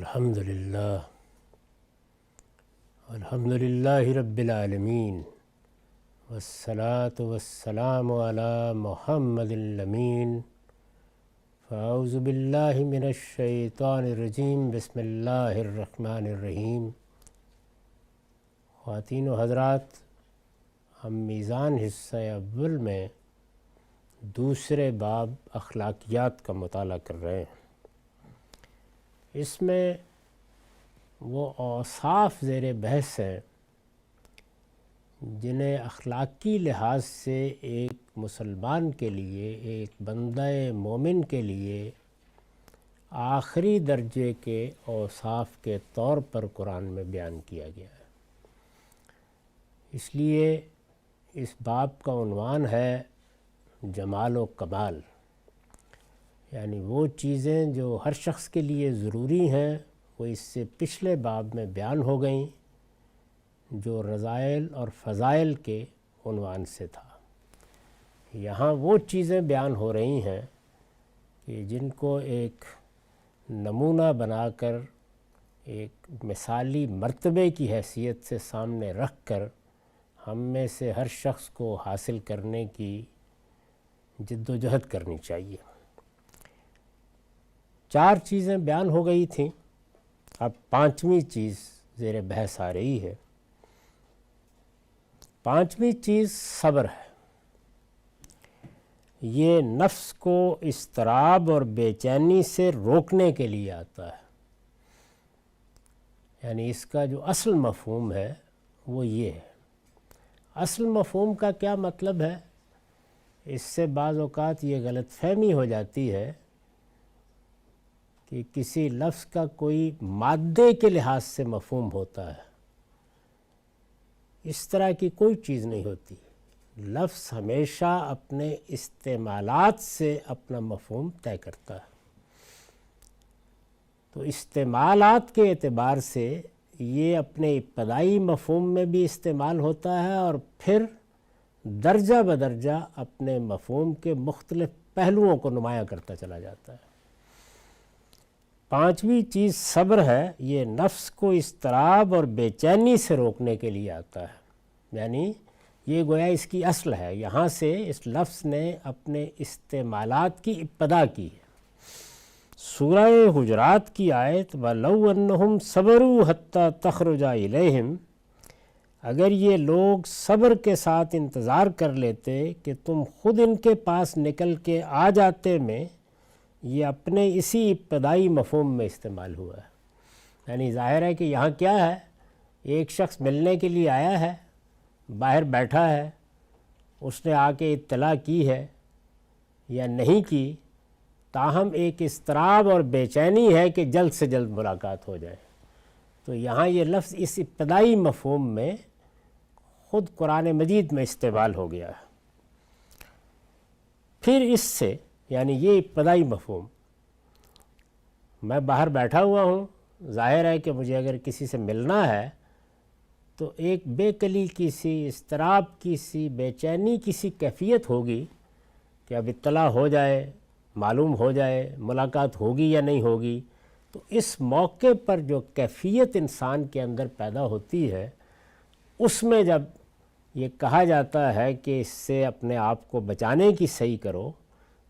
الحمدللہ رب العالمین والصلاة والسلام علی محمد الامین فاعوذ باللہ من الشیطان الرجیم بسم اللہ الرحمن الرحیم۔ خواتین و حضرات، ہم میزان حصہ اول میں دوسرے باب اخلاقیات کا مطالعہ کر رہے ہیں۔ اس میں وہ اوصاف زیر بحث ہیں جنہیں اخلاقی لحاظ سے ایک مسلمان کے لیے، ایک بندہ مومن کے لیے آخری درجے کے اوصاف کے طور پر قرآن میں بیان کیا گیا ہے۔ اس لیے اس باب کا عنوان ہے جمال و کمال، یعنی وہ چیزیں جو ہر شخص کے لیے ضروری ہیں وہ اس سے پچھلے باب میں بیان ہو گئیں جو رذائل اور فضائل کے عنوان سے تھا۔ یہاں وہ چیزیں بیان ہو رہی ہیں کہ جن کو ایک نمونہ بنا کر، ایک مثالی مرتبے کی حیثیت سے سامنے رکھ کر ہم میں سے ہر شخص کو حاصل کرنے کی جد و جہد کرنی چاہیے۔ 4 چیزیں بیان ہو گئی تھیں، اب 5ویں چیز زیر بحث آ رہی ہے۔ 5ویں چیز صبر ہے۔ یہ نفس کو اضطراب اور بے چینی سے روکنے کے لیے آتا ہے، یعنی اس کا جو اصل مفہوم ہے وہ یہ ہے۔ اصل مفہوم کا کیا مطلب ہے؟ اس سے بعض اوقات یہ غلط فہمی ہو جاتی ہے کہ کسی لفظ کا کوئی مادے کے لحاظ سے مفہوم ہوتا ہے۔ اس طرح کی کوئی چیز نہیں ہوتی۔ لفظ ہمیشہ اپنے استعمالات سے اپنا مفہوم طے کرتا ہے۔ تو استعمالات کے اعتبار سے یہ اپنے ابتدائی مفہوم میں بھی استعمال ہوتا ہے اور پھر درجہ بدرجہ اپنے مفہوم کے مختلف پہلوؤں کو نمایاں کرتا چلا جاتا ہے۔ 5ویں چیز صبر ہے۔ یہ نفس کو اضطراب اور بے چینی سے روکنے کے لیے آتا ہے، یعنی یہ گویا اس کی اصل ہے۔ یہاں سے اس لفظ نے اپنے استعمالات کی ابتدا کی ہے۔ سورہ حجرات کی آیت وَلَوْ أَنَّهُمْ صَبَرُوا حَتَّى تَخْرُجَ إِلَيْهِمْ، اگر یہ لوگ صبر کے ساتھ انتظار کر لیتے کہ تم خود ان کے پاس نکل کے آ جاتے میں، یہ اپنے اسی ابتدائی مفہوم میں استعمال ہوا ہے۔ یعنی ظاہر ہے کہ یہاں کیا ہے، ایک شخص ملنے کے لیے آیا ہے، باہر بیٹھا ہے، اس نے آ کے اطلاع کی ہے یا نہیں کی، تاہم ایک اضطراب اور بے چینی ہے کہ جلد سے جلد ملاقات ہو جائے۔ تو یہاں یہ لفظ اس ابتدائی مفہوم میں خود قرآن مجید میں استعمال ہو گیا ہے۔ پھر اس سے، یعنی یہ ابتدائی مفہوم، میں باہر بیٹھا ہوا ہوں، ظاہر ہے کہ مجھے اگر کسی سے ملنا ہے تو ایک بے کلی کی سی، اضطراب کی سی، بے چینی کی سی کیفیت ہوگی کہ اب اطلاع ہو جائے، معلوم ہو جائے ملاقات ہوگی یا نہیں ہوگی۔ تو اس موقع پر جو کیفیت انسان کے اندر پیدا ہوتی ہے، اس میں جب یہ کہا جاتا ہے کہ اس سے اپنے آپ کو بچانے کی صحیح کرو،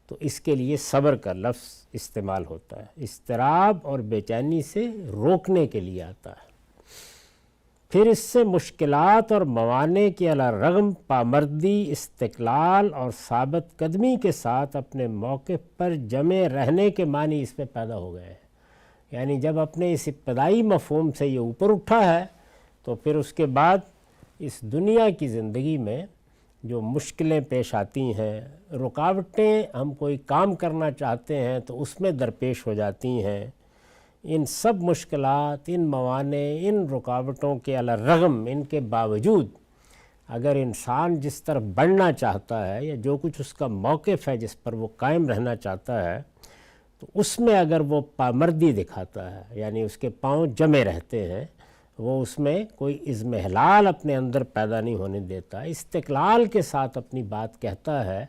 تو اس کے لیے صبر کا لفظ استعمال ہوتا ہے۔ اضطراب اور بے چینی سے روکنے کے لیے آتا ہے۔ پھر اس سے مشکلات اور موانع کے علی رغم پامردی، استقلال اور ثابت قدمی کے ساتھ اپنے موقف پر جمے رہنے کے معنی اس میں پیدا ہو گئے ہیں۔ یعنی جب اپنے اس ابتدائی مفہوم سے یہ اوپر اٹھا ہے تو پھر اس کے بعد اس دنیا کی زندگی میں جو مشکلیں پیش آتی ہیں، رکاوٹیں، ہم کوئی کام کرنا چاہتے ہیں تو اس میں درپیش ہو جاتی ہیں، ان سب مشکلات، ان موانع، ان رکاوٹوں کے علی الرغم، ان کے باوجود اگر انسان جس طرف بڑھنا چاہتا ہے یا جو کچھ اس کا موقف ہے جس پر وہ قائم رہنا چاہتا ہے، تو اس میں اگر وہ پامردی دکھاتا ہے، یعنی اس کے پاؤں جمے رہتے ہیں، وہ اس میں کوئی اضمحلال اپنے اندر پیدا نہیں ہونے دیتا، استقلال کے ساتھ اپنی بات کہتا ہے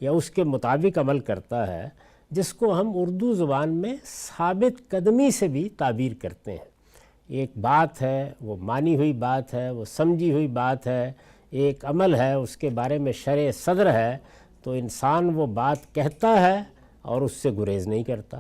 یا اس کے مطابق عمل کرتا ہے، جس کو ہم اردو زبان میں ثابت قدمی سے بھی تعبیر کرتے ہیں۔ ایک بات ہے، وہ مانی ہوئی بات ہے، وہ سمجھی ہوئی بات ہے، ایک عمل ہے، اس کے بارے میں شرع صدر ہے، تو انسان وہ بات کہتا ہے اور اس سے گریز نہیں کرتا،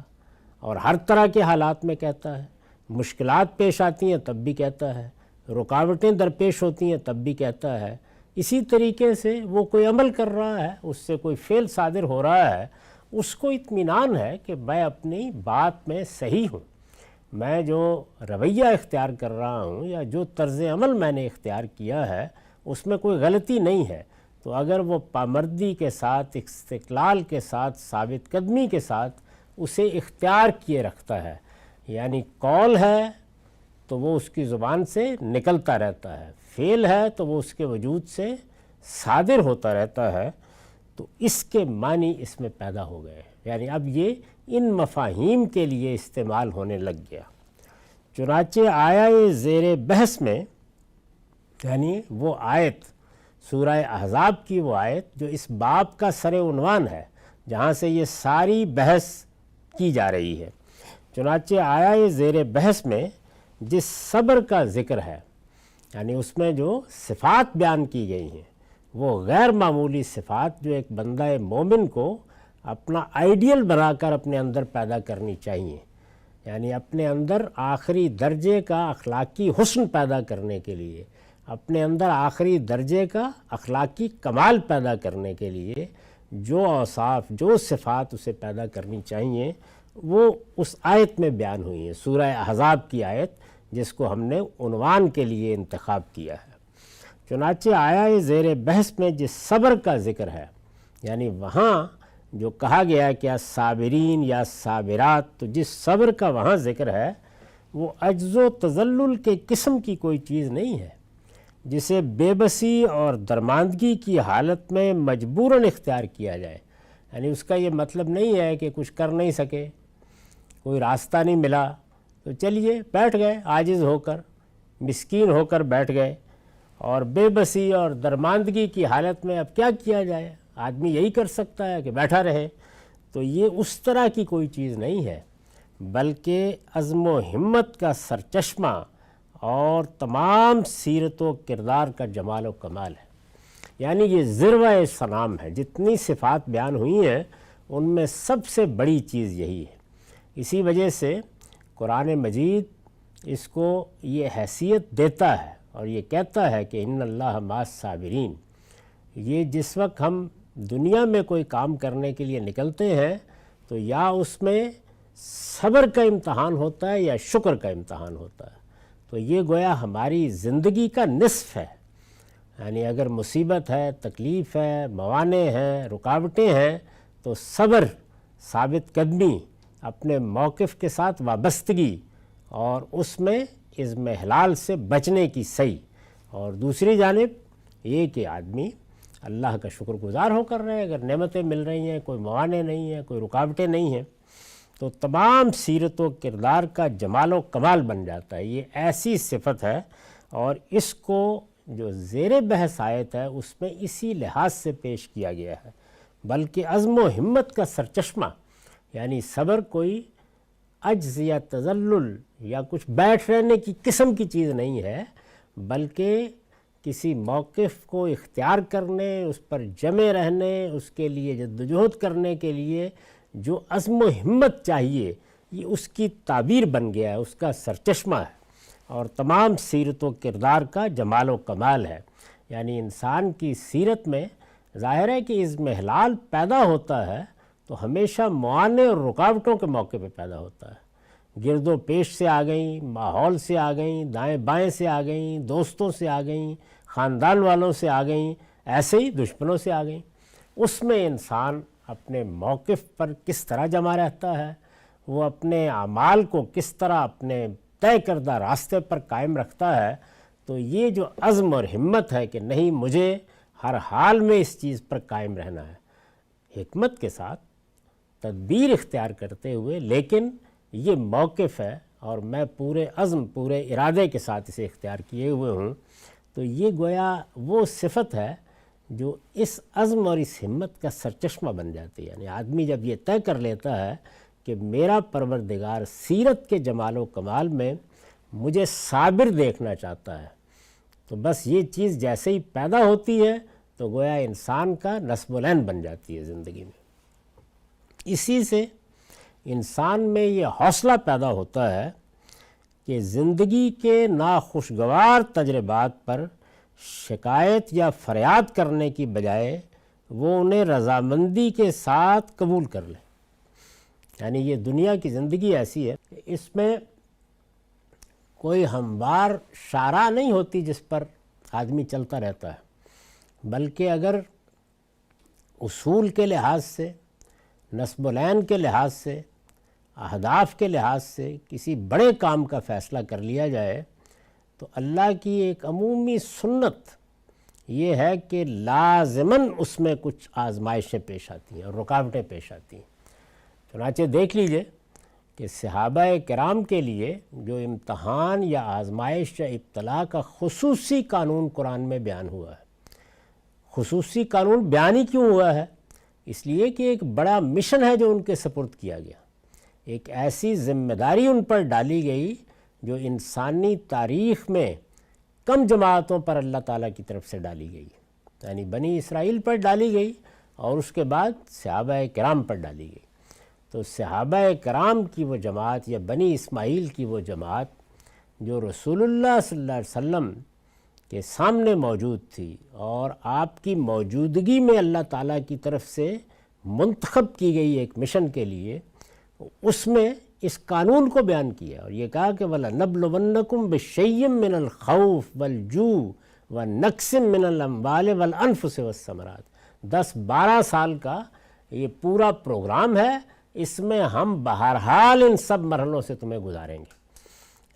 اور ہر طرح کے حالات میں کہتا ہے۔ مشکلات پیش آتی ہیں تب بھی کہتا ہے، رکاوٹیں درپیش ہوتی ہیں تب بھی کہتا ہے۔ اسی طریقے سے وہ کوئی عمل کر رہا ہے، اس سے کوئی فعل صادر ہو رہا ہے، اس کو اطمینان ہے کہ میں اپنی بات میں صحیح ہوں، میں جو رویہ اختیار کر رہا ہوں یا جو طرز عمل میں نے اختیار کیا ہے اس میں کوئی غلطی نہیں ہے۔ تو اگر وہ پامردی کے ساتھ، استقلال کے ساتھ، ثابت قدمی کے ساتھ اسے اختیار کیے رکھتا ہے، یعنی قول ہے تو وہ اس کی زبان سے نکلتا رہتا ہے، فعل ہے تو وہ اس کے وجود سے صادر ہوتا رہتا ہے، تو اس کے معنی اس میں پیدا ہو گئے، یعنی اب یہ ان مفاہیم کے لیے استعمال ہونے لگ گیا۔ چنانچہ آیا زیر بحث میں، یعنی وہ آیت سورہ احزاب کی وہ آیت جو اس باب کا سر عنوان ہے، جہاں سے یہ ساری بحث کی جا رہی ہے۔ چنانچہ آیا زیر بحث میں جس صبر کا ذکر ہے، یعنی اس میں جو صفات بیان کی گئی ہیں، وہ غیر معمولی صفات جو ایک بندہ مومن کو اپنا آئیڈیل بنا کر اپنے اندر پیدا کرنی چاہیے، یعنی اپنے اندر آخری درجے کا اخلاقی حسن پیدا کرنے کے لیے، اپنے اندر آخری درجے کا اخلاقی کمال پیدا کرنے کے لیے جو اوصاف، جو صفات اسے پیدا کرنی چاہیے، وہ اس آیت میں بیان ہوئی ہیں، سورہ احزاب کی آیت جس کو ہم نے عنوان کے لیے انتخاب کیا ہے۔ چنانچہ آیا زیر بحث میں جس صبر کا ذکر ہے، یعنی وہاں جو کہا گیا کہ صابرین یا صابرات، تو جس صبر کا وہاں ذکر ہے وہ عجز و تذلل کے قسم کی کوئی چیز نہیں ہے جسے بے بسی اور درماندگی کی حالت میں مجبوراً اختیار کیا جائے، یعنی اس کا یہ مطلب نہیں ہے کہ کچھ کر نہیں سکے، کوئی راستہ نہیں ملا تو چلیے بیٹھ گئے، عاجز ہو کر، مسکین ہو کر بیٹھ گئے، اور بے بسی اور درماندگی کی حالت میں اب کیا کیا جائے، آدمی یہی کر سکتا ہے کہ بیٹھا رہے۔ تو یہ اس طرح کی کوئی چیز نہیں ہے، بلکہ عزم و ہمت کا سرچشمہ اور تمام سیرت و کردار کا جمال و کمال ہے، یعنی یہ ذروہ سنام ہے۔ جتنی صفات بیان ہوئی ہیں ان میں سب سے بڑی چیز یہی ہے۔ اسی وجہ سے قرآن مجید اس کو یہ حیثیت دیتا ہے اور یہ کہتا ہے کہ ان اللہ مع الصابرین۔ یہ جس وقت ہم دنیا میں کوئی کام کرنے کے لیے نکلتے ہیں تو یا اس میں صبر کا امتحان ہوتا ہے یا شکر کا امتحان ہوتا ہے، تو یہ گویا ہماری زندگی کا نصف ہے، یعنی اگر مصیبت ہے، تکلیف ہے، موانع ہیں، رکاوٹیں ہیں، تو صبر، ثابت قدمی، اپنے موقف کے ساتھ وابستگی، اور اس میں اضمحلال سے بچنے کی صحیح، اور دوسری جانب یہ کہ آدمی اللہ کا شکر گزار ہو کر رہے، اگر نعمتیں مل رہی ہیں، کوئی موانع نہیں ہیں، کوئی رکاوٹیں نہیں ہیں، تو تمام سیرت و کردار کا جمال و کمال بن جاتا ہے۔ یہ ایسی صفت ہے، اور اس کو جو زیر بحث آیت ہے اس میں اسی لحاظ سے پیش کیا گیا ہے، بلکہ عزم و ہمت کا سرچشمہ، یعنی صبر کوئی عجز یا تذلل یا کچھ بیٹھ رہنے کی قسم کی چیز نہیں ہے، بلکہ کسی موقف کو اختیار کرنے، اس پر جمے رہنے، اس کے لیے جدوجہد کرنے کے لیے جو عزم و ہمت چاہیے، یہ اس کی تعبیر بن گیا ہے، اس کا سرچشمہ ہے، اور تمام سیرت و کردار کا جمال و کمال ہے۔ یعنی انسان کی سیرت میں ظاہر ہے کہ اضمحلال پیدا ہوتا ہے تو ہمیشہ معانع اور رکاوٹوں کے موقع پہ پیدا ہوتا ہے، گرد و پیش سے آ گئیں، ماحول سے آ گئیں، دائیں بائیں سے آ گئیں، دوستوں سے آ گئیں، خاندان والوں سے آ گئیں، ایسے ہی دشمنوں سے آ گئیں۔ اس میں انسان اپنے موقف پر کس طرح جمع رہتا ہے، وہ اپنے اعمال کو کس طرح اپنے طے کردہ راستے پر قائم رکھتا ہے، تو یہ جو عزم اور ہمت ہے کہ نہیں، مجھے ہر حال میں اس چیز پر قائم رہنا ہے، حکمت کے ساتھ تدبیر اختیار کرتے ہوئے، لیکن یہ موقف ہے اور میں پورے عزم، پورے ارادے کے ساتھ اسے اختیار کیے ہوئے ہوں، تو یہ گویا وہ صفت ہے جو اس عزم اور اس ہمت کا سرچشمہ بن جاتی ہے. یعنی آدمی جب یہ طے کر لیتا ہے کہ میرا پروردگار سیرت کے جمال و کمال میں مجھے صابر دیکھنا چاہتا ہے، تو بس یہ چیز جیسے ہی پیدا ہوتی ہے تو گویا انسان کا نصب العین بن جاتی ہے زندگی میں. اسی سے انسان میں یہ حوصلہ پیدا ہوتا ہے کہ زندگی کے ناخوشگوار تجربات پر شکایت یا فریاد کرنے کی بجائے وہ انہیں رضامندی کے ساتھ قبول کر لے. یعنی یہ دنیا کی زندگی ایسی ہے کہ اس میں کوئی ہموار شاہراہ نہیں ہوتی جس پر آدمی چلتا رہتا ہے، بلکہ اگر اصول کے لحاظ سے، نصب العین کے لحاظ سے، اہداف کے لحاظ سے کسی بڑے کام کا فیصلہ کر لیا جائے تو اللہ کی ایک عمومی سنت یہ ہے کہ لازماً اس میں کچھ آزمائشیں پیش آتی ہیں اور رکاوٹیں پیش آتی ہیں. چنانچہ دیکھ لیجئے کہ صحابہ کرام کے لیے جو امتحان یا آزمائش یا ابتلا کا خصوصی قانون قرآن میں بیان ہوا ہے. خصوصی قانون بیان ہی کیوں ہوا ہے؟ اس لیے کہ ایک بڑا مشن ہے جو ان کے سپرد کیا گیا، ایک ایسی ذمہ داری ان پر ڈالی گئی جو انسانی تاریخ میں کم جماعتوں پر اللہ تعالیٰ کی طرف سے ڈالی گئی. یعنی بنی اسرائیل پر ڈالی گئی اور اس کے بعد صحابہ کرام پر ڈالی گئی. تو صحابہ کرام کی وہ جماعت یا بنی اسماعیل کی وہ جماعت جو رسول اللہ صلی اللہ علیہ وسلم کے سامنے موجود تھی اور آپ کی موجودگی میں اللہ تعالیٰ کی طرف سے منتخب کی گئی ایک مشن کے لیے، اس میں اس قانون کو بیان کیا اور یہ کہا کہ وَلَنَبْلُوَنَّكُمْ بِشَيْءٍ مِّنَ الْخَوْفِ وَالْجُوعِ وَنَقْصٍ مِّنَ الْأَمْوَالِ وَالْأَنفُسِ وَالثَّمَرَاتِ. 10-12 سال کا یہ پورا پروگرام ہے، اس میں ہم بہرحال ان سب مرحلوں سے تمہیں گزاریں گے.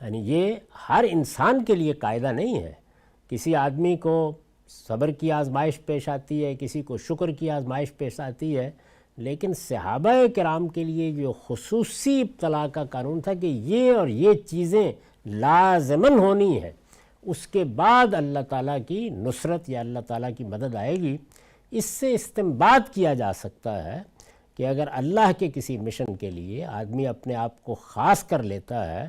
یعنی یہ ہر انسان کے لیے قاعدہ نہیں ہے. کسی آدمی کو صبر کی آزمائش پیش آتی ہے، کسی کو شکر کی آزمائش پیش آتی ہے، لیکن صحابہ کرام کے لیے جو خصوصی ابتلا کا قانون تھا کہ یہ اور یہ چیزیں لازماً ہونی ہیں، اس کے بعد اللہ تعالیٰ کی نصرت یا اللہ تعالیٰ کی مدد آئے گی. اس سے استنباط کیا جا سکتا ہے کہ اگر اللہ کے کسی مشن کے لیے آدمی اپنے آپ کو خاص کر لیتا ہے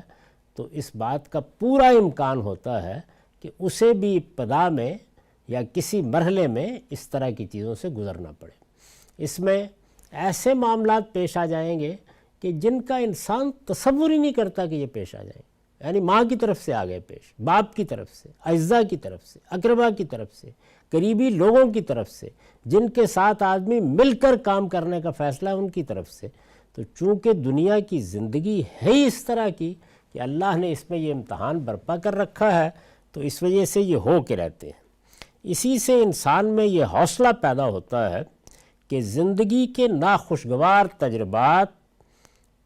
تو اس بات کا پورا امکان ہوتا ہے کہ اسے بھی ابتدا میں یا کسی مرحلے میں اس طرح کی چیزوں سے گزرنا پڑے. اس میں ایسے معاملات پیش آ جائیں گے کہ جن کا انسان تصور ہی نہیں کرتا کہ یہ پیش آ جائیں. یعنی ماں کی طرف سے آ گئے پیش، باپ کی طرف سے، اعزاء کی طرف سے، اقربا کی طرف سے، قریبی لوگوں کی طرف سے، جن کے ساتھ آدمی مل کر کام کرنے کا فیصلہ ان کی طرف سے. تو چونکہ دنیا کی زندگی ہے ہی اس طرح کی کہ اللہ نے اس میں یہ امتحان برپا کر رکھا ہے، تو اس وجہ سے یہ ہو کے رہتے ہیں. اسی سے انسان میں یہ حوصلہ پیدا ہوتا ہے کہ زندگی کے ناخوشگوار تجربات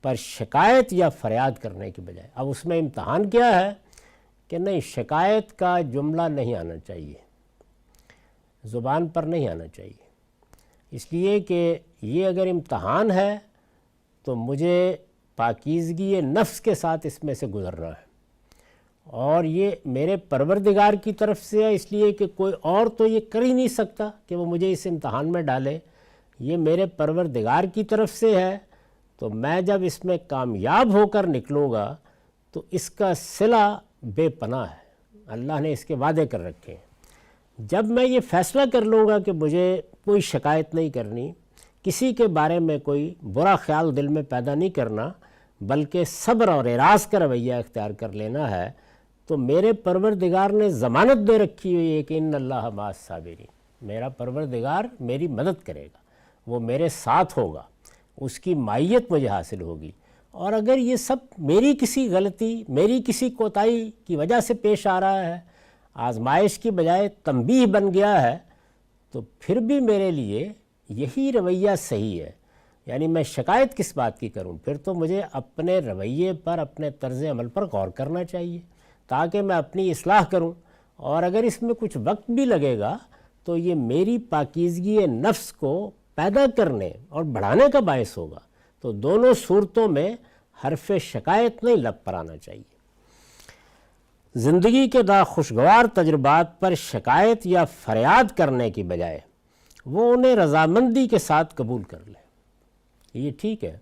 پر شکایت یا فریاد کرنے کی بجائے، اب اس میں امتحان کیا ہے کہ نہیں، شکایت کا جملہ نہیں آنا چاہیے، زبان پر نہیں آنا چاہیے. اس لیے کہ یہ اگر امتحان ہے تو مجھے پاکیزگی نفس کے ساتھ اس میں سے گزرنا ہے، اور یہ میرے پروردگار کی طرف سے ہے، اس لیے کہ کوئی اور تو یہ کر ہی نہیں سکتا کہ وہ مجھے اس امتحان میں ڈالے. یہ میرے پروردگار کی طرف سے ہے، تو میں جب اس میں کامیاب ہو کر نکلوں گا تو اس کا صلہ بے پناہ ہے، اللہ نے اس کے وعدے کر رکھے ہیں. جب میں یہ فیصلہ کر لوں گا کہ مجھے کوئی شکایت نہیں کرنی، کسی کے بارے میں کوئی برا خیال دل میں پیدا نہیں کرنا، بلکہ صبر اور اعراض کا رویہ اختیار کر لینا ہے، تو میرے پروردگار نے ضمانت دے رکھی ہوئی ہے کہ ان اللہ مع الصابرین، میرا پروردگار میری مدد کرے گا، وہ میرے ساتھ ہوگا، اس کی معیت مجھے حاصل ہوگی. اور اگر یہ سب میری کسی غلطی، میری کسی کوتاہی کی وجہ سے پیش آ رہا ہے، آزمائش کی بجائے تنبیہ بن گیا ہے، تو پھر بھی میرے لیے یہی رویہ صحیح ہے. یعنی میں شکایت کس بات کی کروں؟ پھر تو مجھے اپنے رویے پر، اپنے طرز عمل پر غور کرنا چاہیے تاکہ میں اپنی اصلاح کروں. اور اگر اس میں کچھ وقت بھی لگے گا تو یہ میری پاکیزگی نفس کو پیدا کرنے اور بڑھانے کا باعث ہوگا. تو دونوں صورتوں میں حرف شکایت نہیں لب پر آنا چاہیے. زندگی کے ناخوشگوار تجربات پر شکایت یا فریاد کرنے کی بجائے وہ انہیں رضامندی کے ساتھ قبول کر لے۔ یہ ٹھیک ہے،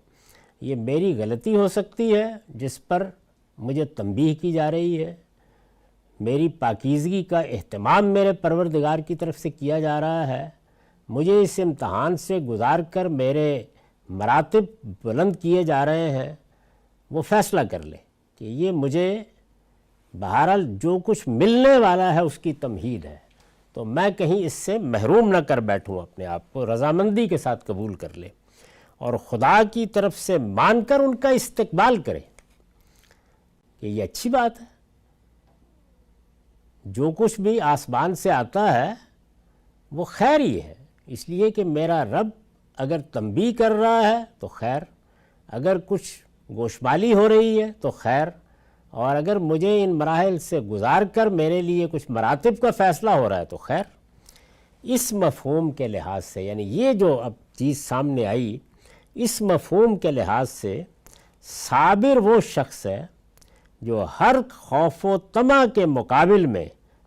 یہ میری غلطی ہو سکتی ہے جس پر مجھے تنبیہ کی جا رہی ہے، میری پاکیزگی کا اہتمام میرے پروردگار کی طرف سے کیا جا رہا ہے، مجھے اس امتحان سے گزار کر میرے مراتب بلند کیے جا رہے ہیں، وہ فیصلہ کر لے کہ یہ مجھے بہرحال جو کچھ ملنے والا ہے اس کی تمہید ہے، تو میں کہیں اس سے محروم نہ کر بیٹھوں، اپنے آپ کو رضامندی کے ساتھ قبول کر لے اور خدا کی طرف سے مان کر ان کا استقبال کرے کہ یہ اچھی بات ہے، جو کچھ بھی آسمان سے آتا ہے وہ خیر ہی ہے، اس لیے کہ میرا رب اگر تنبیہ کر رہا ہے تو خیر، اگر کچھ گوشمالی ہو رہی ہے تو خیر، اور اگر مجھے ان مراحل سے گزار کر میرے لیے کچھ مراتب کا فیصلہ ہو رہا ہے تو خیر۔ اس مفہوم کے لحاظ سے، یعنی یہ جو اب چیز سامنے آئی، اس مفہوم کے لحاظ سے صابر وہ شخص ہے جو ہر خوف و طمع کے مقابل میں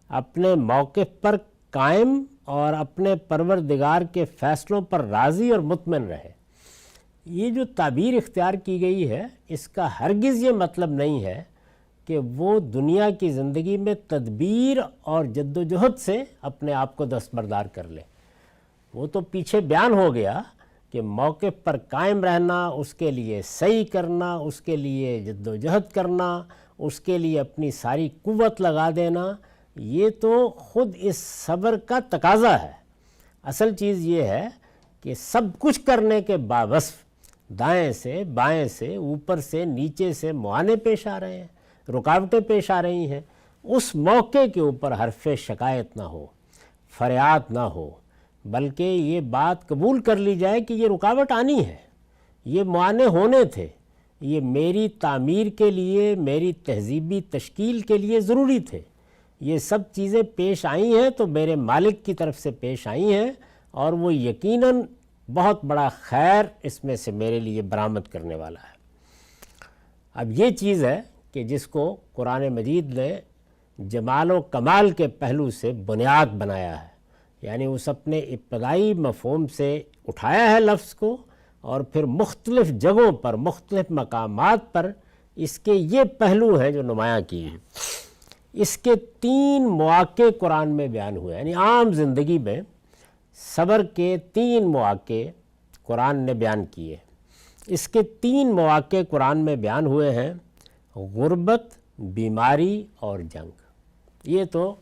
اپنے موقف پر قائم اور اپنے پروردگار کے فیصلوں پر راضی اور مطمئن رہے۔ یہ جو تعبیر اختیار کی گئی ہے، اس کا ہرگز یہ مطلب نہیں ہے کہ وہ دنیا کی زندگی میں تدبیر اور جد و جہد سے اپنے آپ کو دستبردار کر لے۔ وہ تو پیچھے بیان ہو گیا کہ موقف پر قائم رہنا، اس کے لیے صحیح کرنا، اس کے لیے جد و جہد کرنا، اس کے لیے اپنی ساری قوت لگا دینا، یہ تو خود اس صبر کا تقاضا ہے۔ اصل چیز یہ ہے کہ سب کچھ کرنے کے باوصف دائیں سے بائیں سے اوپر سے نیچے سے معانے پیش آ رہے ہیں، رکاوٹیں پیش آ رہی ہیں، اس موقع کے اوپر حرف شکایت نہ ہو، فریاد نہ ہو، بلکہ یہ بات قبول کر لی جائے کہ یہ رکاوٹ آنی ہے، یہ معانے ہونے تھے، یہ میری تعمیر کے لیے، میری تہذیبی تشکیل کے لیے ضروری تھے، یہ سب چیزیں پیش آئی ہیں تو میرے مالک کی طرف سے پیش آئی ہیں، اور وہ یقیناً بہت بڑا خیر اس میں سے میرے لیے برآمد کرنے والا ہے۔ اب یہ چیز ہے کہ جس کو قرآن مجید نے جمال و کمال کے پہلو سے بنیاد بنایا ہے، یعنی اس اپنے ابتدائی مفہوم سے اٹھایا ہے لفظ کو، اور پھر مختلف جگہوں پر، مختلف مقامات پر اس کے یہ پہلو ہیں جو نمایاں کیے ہیں۔ اس کے 3 مواقع قرآن میں بیان ہوئے، یعنی عام زندگی میں صبر کے 3 مواقع قرآن نے بیان کیے۔ اس کے 3 مواقع قرآن میں بیان ہوئے ہیں: غربت، بیماری اور جنگ۔ یہ تو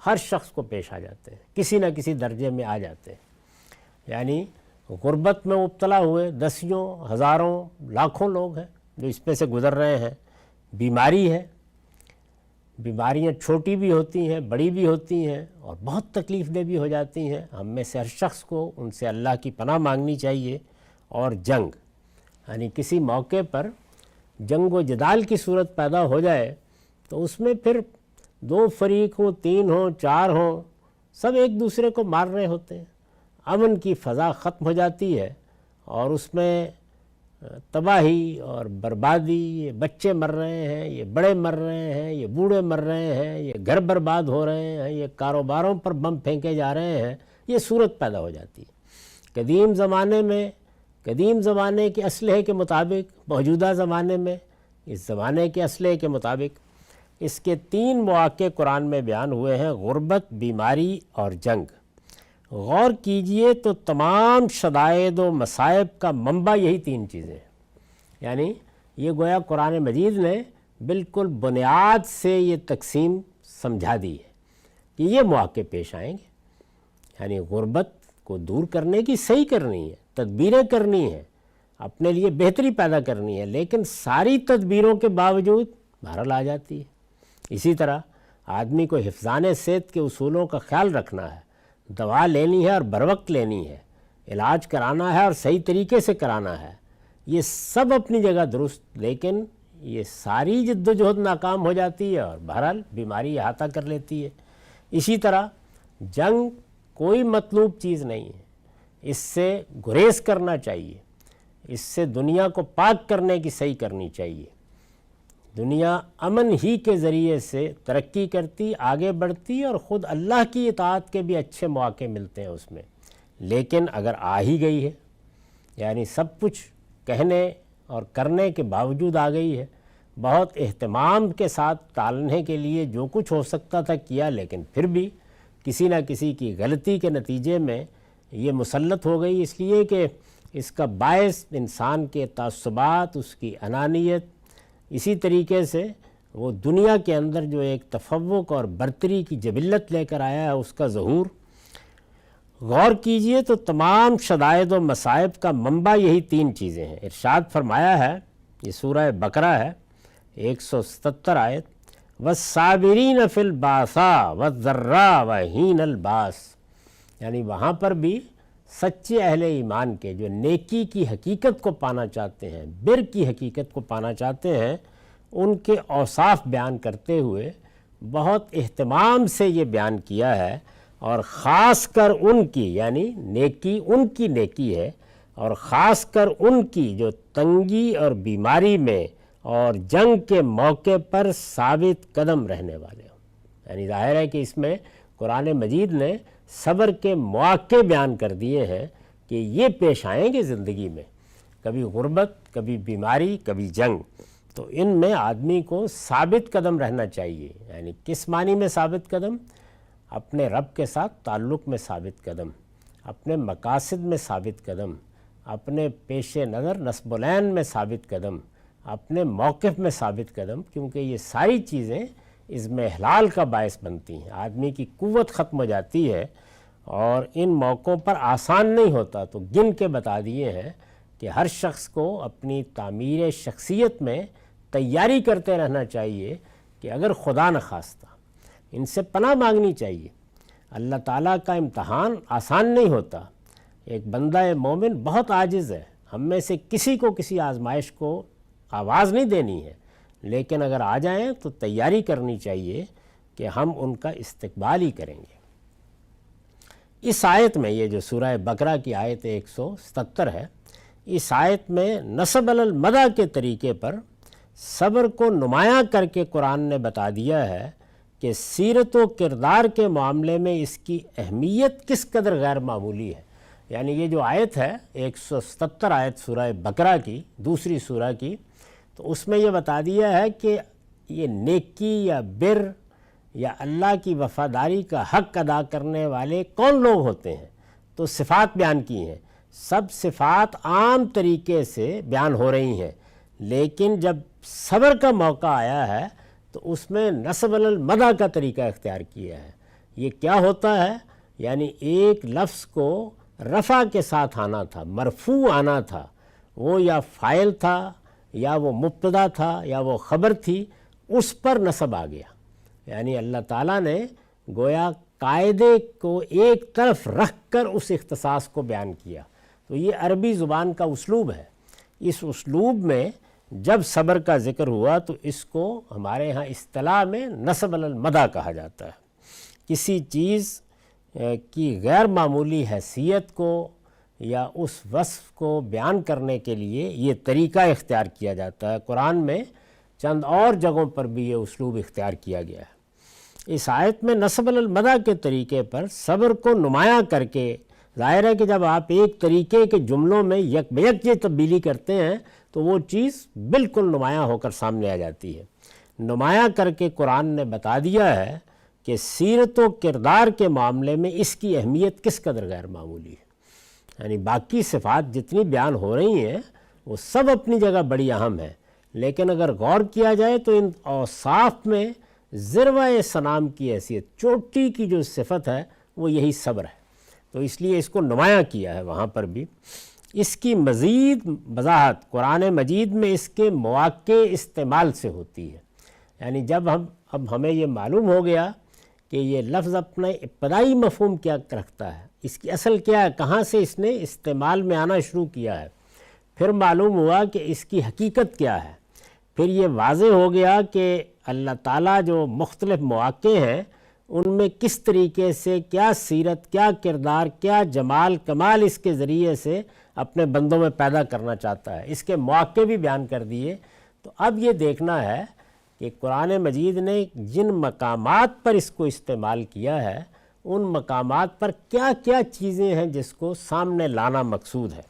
ہر شخص کو پیش آ جاتے ہیں، کسی نہ کسی درجے میں آ جاتے ہیں، یعنی غربت میں مبتلا ہوئے دسیوں، ہزاروں، لاکھوں لوگ ہیں جو اس پہ سے گزر رہے ہیں۔ بیماری ہے، بیماریاں چھوٹی بھی ہوتی ہیں، بڑی بھی ہوتی ہیں، اور بہت تکلیف دہ بھی ہو جاتی ہیں، ہم میں سے ہر شخص کو ان سے اللہ کی پناہ مانگنی چاہیے۔ اور جنگ، یعنی کسی موقع پر جنگ و جدال کی صورت پیدا ہو جائے تو اس میں پھر 2 فریق ہوں، 3 ہوں، 4 ہوں، سب ایک دوسرے کو مار رہے ہوتے ہیں، امن کی فضا ختم ہو جاتی ہے، اور اس میں تباہی اور بربادی، یہ بچے مر رہے ہیں، یہ بڑے مر رہے ہیں، یہ بوڑھے مر رہے ہیں، یہ گھر برباد ہو رہے ہیں، یہ کاروباروں پر بم پھینکے جا رہے ہیں، یہ صورت پیدا ہو جاتی ہے۔ قدیم زمانے میں، قدیم زمانے کے اسلحے کے مطابق، موجودہ زمانے میں اس زمانے کے اسلحے کے مطابق اس کے 3 مواقع قرآن میں بیان ہوئے ہیں: غربت، بیماری اور جنگ۔ غور کیجئے تو تمام شدائد و مصائب کا منبع یہی 3 چیزیں ہیں، یعنی یہ گویا قرآن مجید نے بالکل بنیاد سے یہ تقسیم سمجھا دی ہے کہ یہ مواقع پیش آئیں گے، یعنی غربت کو دور کرنے کی صحیح کرنی ہے، تدبیریں کرنی ہیں، اپنے لیے بہتری پیدا کرنی ہے، لیکن ساری تدبیروں کے باوجود بہرحال آ جاتی ہے۔ اسی طرح آدمی کو حفظان صحت کے اصولوں کا خیال رکھنا ہے، دوا لینی ہے اور بروقت لینی ہے، علاج کرانا ہے اور صحیح طریقے سے کرانا ہے، یہ سب اپنی جگہ درست، لیکن یہ ساری جد و جہد ناکام ہو جاتی ہے اور بہرحال بیماری احاطہ کر لیتی ہے۔ اسی طرح جنگ کوئی مطلوب چیز نہیں ہے، اس سے گریز کرنا چاہیے، اس سے دنیا کو پاک کرنے کی صحیح کرنی چاہیے۔ دنیا امن ہی کے ذریعے سے ترقی کرتی، آگے بڑھتی، اور خود اللہ کی اطاعت کے بھی اچھے مواقع ملتے ہیں اس میں۔ لیکن اگر آ ہی گئی ہے، یعنی سب کچھ کہنے اور کرنے کے باوجود آ گئی ہے، بہت اہتمام کے ساتھ ٹالنے کے لیے جو کچھ ہو سکتا تھا کیا، لیکن پھر بھی کسی نہ کسی کی غلطی کے نتیجے میں یہ مسلط ہو گئی، اس لیے کہ اس کا باعث انسان کے تعصبات، اس کی انانیت، اسی طریقے سے وہ دنیا کے اندر جو ایک تفوق اور برتری کی جبلت لے کر آیا ہے اس کا ظہور۔ غور کیجئے تو تمام شدائد و مصائب کا منبع یہی تین چیزیں ہیں۔ ارشاد فرمایا ہے، یہ سورہ بقرہ ہے 177 آیت، وَالصَّابِرِينَ فِي الْبَأْسَاءِ وَالضَّرَّاءِ وَحِينَ الْبَأْسِ، یعنی وہاں پر بھی سچے اہل ایمان کے جو نیکی کی حقیقت کو پانا چاہتے ہیں، بر کی حقیقت کو پانا چاہتے ہیں، ان کے اوصاف بیان کرتے ہوئے بہت اہتمام سے یہ بیان کیا ہے، اور خاص کر ان کی، یعنی نیکی ان کی نیکی ہے، اور خاص کر ان کی جو تنگی اور بیماری میں اور جنگ کے موقع پر ثابت قدم رہنے والے ہوں۔ یعنی ظاہر ہے کہ اس میں قرآن مجید نے صبر کے مواقع بیان کر دیے ہیں کہ یہ پیش آئیں گے زندگی میں، کبھی غربت، کبھی بیماری، کبھی جنگ، تو ان میں آدمی کو ثابت قدم رہنا چاہیے۔ یعنی کس معنی میں ثابت قدم؟ اپنے رب کے ساتھ تعلق میں ثابت قدم، اپنے مقاصد میں ثابت قدم، اپنے پیش نظر نصب العین میں ثابت قدم، اپنے موقف میں ثابت قدم، کیونکہ یہ ساری چیزیں اس میں احلال کا باعث بنتی ہیں۔ آدمی کی قوت ختم ہو جاتی ہے، اور ان موقعوں پر آسان نہیں ہوتا، تو گن کے بتا دیے ہیں کہ ہر شخص کو اپنی تعمیر شخصیت میں تیاری کرتے رہنا چاہیے کہ اگر خدا نخواستہ، ان سے پناہ مانگنی چاہیے۔ اللہ تعالیٰ کا امتحان آسان نہیں ہوتا، ایک بندہ مومن بہت عاجز ہے، ہم میں سے کسی کو کسی آزمائش کو آواز نہیں دینی ہے، لیکن اگر آ جائیں تو تیاری کرنی چاہیے کہ ہم ان کا استقبال ہی کریں گے۔ اس آیت میں، یہ جو سورہ بقرہ کی آیت 177 ہے، اس آیت میں نصب علی المدح کے طریقے پر صبر کو نمایاں کر کے قرآن نے بتا دیا ہے کہ سیرت و کردار کے معاملے میں اس کی اہمیت کس قدر غیر معمولی ہے۔ یعنی یہ جو آیت ہے 177 آیت سورہ بقرہ کی، دوسری سورہ کی، تو اس میں یہ بتا دیا ہے کہ یہ نیکی یا بر یا اللہ کی وفاداری کا حق ادا کرنے والے کون لوگ ہوتے ہیں، تو صفات بیان کی ہیں۔ سب صفات عام طریقے سے بیان ہو رہی ہیں، لیکن جب صبر کا موقع آیا ہے تو اس میں نصب علی المدح کا طریقہ اختیار کیا ہے۔ یہ کیا ہوتا ہے؟ یعنی ایک لفظ کو رفع کے ساتھ آنا تھا، مرفوع آنا تھا، وہ یا فاعل تھا یا وہ مبتدا تھا یا وہ خبر تھی، اس پر نصب آ گیا۔ یعنی اللہ تعالیٰ نے گویا قاعدے کو ایک طرف رکھ کر اس اختصاص کو بیان کیا۔ تو یہ عربی زبان کا اسلوب ہے۔ اس اسلوب میں جب صبر کا ذکر ہوا تو اس کو ہمارے ہاں اصطلاح میں نصب علی المدح کہا جاتا ہے۔ کسی چیز کی غیر معمولی حیثیت کو یا اس وصف کو بیان کرنے کے لیے یہ طریقہ اختیار کیا جاتا ہے۔ قرآن میں چند اور جگہوں پر بھی یہ اسلوب اختیار کیا گیا ہے۔ اس آیت میں نصب علی المدح کے طریقے پر صبر کو نمایاں کر کے، ظاہر ہے کہ جب آپ ایک طریقے کے جملوں میں یک بیک یہ تبدیلی کرتے ہیں تو وہ چیز بالکل نمایاں ہو کر سامنے آ جاتی ہے۔ نمایاں کر کے قرآن نے بتا دیا ہے کہ سیرت و کردار کے معاملے میں اس کی اہمیت کس قدر غیر معمولی ہے۔ یعنی باقی صفات جتنی بیان ہو رہی ہیں وہ سب اپنی جگہ بڑی اہم ہیں، لیکن اگر غور کیا جائے تو ان اوصاف میں ذروہ سنام کی حیثیت، چوٹی کی جو صفت ہے وہ یہی صبر ہے، تو اس لیے اس کو نمایاں کیا ہے وہاں پر بھی۔ اس کی مزید وضاحت قرآن مجید میں اس کے مواقع استعمال سے ہوتی ہے۔ یعنی جب اب ہمیں یہ معلوم ہو گیا کہ یہ لفظ اپنا ابتدائی مفہوم کیا رکھتا ہے، اس کی اصل کیا ہے، کہاں سے اس نے استعمال میں آنا شروع کیا ہے، پھر معلوم ہوا کہ اس کی حقیقت کیا ہے، پھر یہ واضح ہو گیا کہ اللہ تعالیٰ جو مختلف مواقع ہیں ان میں کس طریقے سے کیا سیرت، کیا کردار، کیا جمال کمال اس کے ذریعے سے اپنے بندوں میں پیدا کرنا چاہتا ہے، اس کے مواقع بھی بیان کر دیے۔ تو اب یہ دیکھنا ہے کہ قرآن مجید نے جن مقامات پر اس کو استعمال کیا ہے ان مقامات پر کیا کیا چیزیں ہیں جس کو سامنے لانا مقصود ہے۔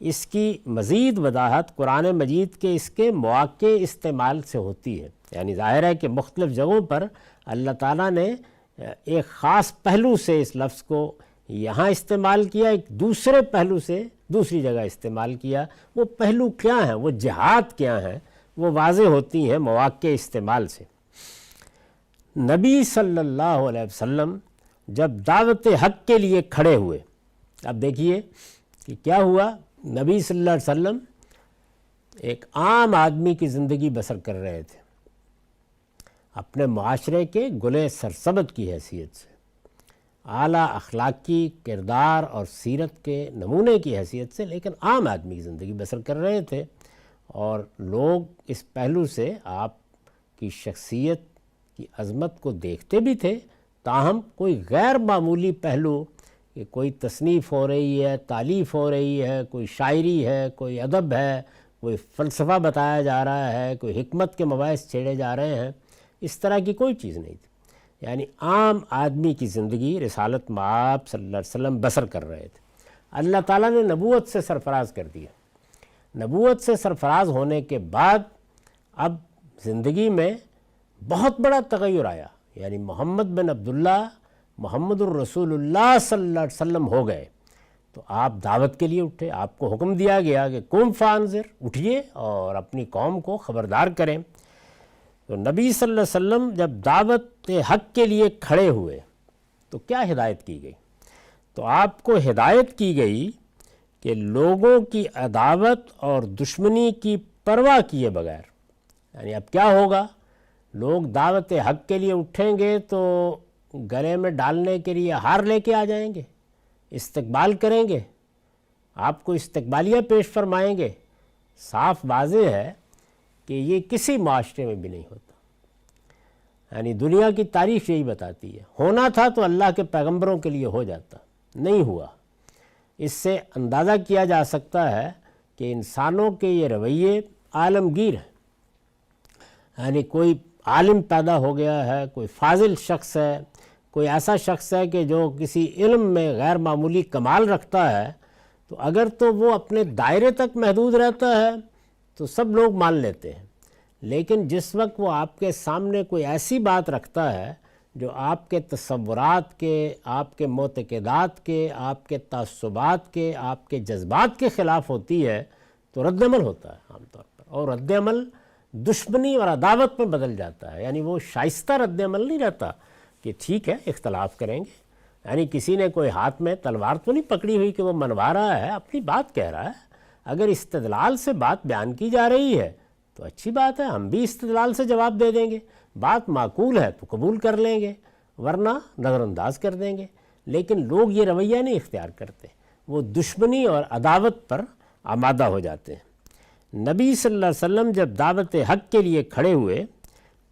اس کی مزید وضاحت قرآن مجید کے اس کے مواقع استعمال سے ہوتی ہے، یعنی ظاہر ہے کہ مختلف جگہوں پر اللہ تعالیٰ نے ایک خاص پہلو سے اس لفظ کو یہاں استعمال کیا، ایک دوسرے پہلو سے دوسری جگہ استعمال کیا۔ وہ پہلو کیا ہیں، وہ جہات کیا ہیں، وہ واضح ہوتی ہیں مواقع استعمال سے۔ نبی صلی اللہ علیہ وسلم جب دعوت حق کے لیے کھڑے ہوئے، اب دیکھیے کہ کیا ہوا، نبی صلی اللہ علیہ وسلم ایک عام آدمی کی زندگی بسر کر رہے تھے، اپنے معاشرے کے گلے سرسبد کی حیثیت سے، اعلیٰ اخلاقی کردار اور سیرت کے نمونے کی حیثیت سے، لیکن عام آدمی کی زندگی بسر کر رہے تھے، اور لوگ اس پہلو سے آپ کی شخصیت کی عظمت کو دیکھتے بھی تھے، تاہم کوئی غیر معمولی پہلو کہ کوئی تصنیف ہو رہی ہے، تالیف ہو رہی ہے، کوئی شاعری ہے، کوئی ادب ہے، کوئی فلسفہ بتایا جا رہا ہے، کوئی حکمت کے مباحث چھیڑے جا رہے ہیں، اس طرح کی کوئی چیز نہیں تھی۔ یعنی عام آدمی کی زندگی رسالت مآب صلی اللہ علیہ وسلم بسر کر رہے تھے۔ اللہ تعالیٰ نے نبوت سے سرفراز کر دیا۔ نبوت سے سرفراز ہونے کے بعد اب زندگی میں بہت بڑا تغیر آیا، یعنی محمد بن عبداللہ محمد الرسول اللہ صلی اللہ علیہ وسلم ہو گئے، تو آپ دعوت کے لیے اٹھے، آپ کو حکم دیا گیا کہ قم فانذر، اٹھیے اور اپنی قوم کو خبردار کریں۔ تو نبی صلی اللہ علیہ وسلم جب دعوت حق کے لیے کھڑے ہوئے تو کیا ہدایت کی گئی؟ تو آپ کو ہدایت کی گئی کہ لوگوں کی عداوت اور دشمنی کی پرواہ کیے بغیر، یعنی اب کیا ہوگا، لوگ دعوت حق کے لیے اٹھیں گے تو گلے میں ڈالنے کے لیے ہار لے کے آ جائیں گے، استقبال کریں گے، آپ کو استقبالیہ پیش فرمائیں گے۔ صاف واضح ہے کہ یہ کسی معاشرے میں بھی نہیں ہوتا، یعنی دنیا کی تاریخ یہی بتاتی ہے، ہونا تھا تو اللہ کے پیغمبروں کے لیے ہو جاتا، نہیں ہوا۔ اس سے اندازہ کیا جا سکتا ہے کہ انسانوں کے یہ رویے عالمگیر ہیں، یعنی کوئی عالم پیدا ہو گیا ہے، کوئی فاضل شخص ہے، کوئی ایسا شخص ہے کہ جو کسی علم میں غیر معمولی کمال رکھتا ہے، تو اگر تو وہ اپنے دائرے تک محدود رہتا ہے تو سب لوگ مان لیتے ہیں، لیکن جس وقت وہ آپ کے سامنے کوئی ایسی بات رکھتا ہے جو آپ کے تصورات کے، آپ کے معتقدات کے، آپ کے تعصبات کے، آپ کے جذبات کے خلاف ہوتی ہے، تو رد عمل ہوتا ہے عام طور پر، اور رد عمل دشمنی اور عداوت میں بدل جاتا ہے۔ یعنی وہ شائستہ رد عمل نہیں رہتا کہ ٹھیک ہے اختلاف کریں گے، یعنی کسی نے کوئی ہاتھ میں تلوار تو نہیں پکڑی ہوئی کہ وہ منوا رہا ہے، اپنی بات کہہ رہا ہے۔ اگر استدلال سے بات بیان کی جا رہی ہے تو اچھی بات ہے، ہم بھی استدلال سے جواب دے دیں گے، بات معقول ہے تو قبول کر لیں گے، ورنہ نظر انداز کر دیں گے۔ لیکن لوگ یہ رویہ نہیں اختیار کرتے، وہ دشمنی اور عداوت پر آمادہ ہو جاتے ہیں۔ نبی صلی اللہ علیہ وسلم جب دعوت حق کے لیے کھڑے ہوئے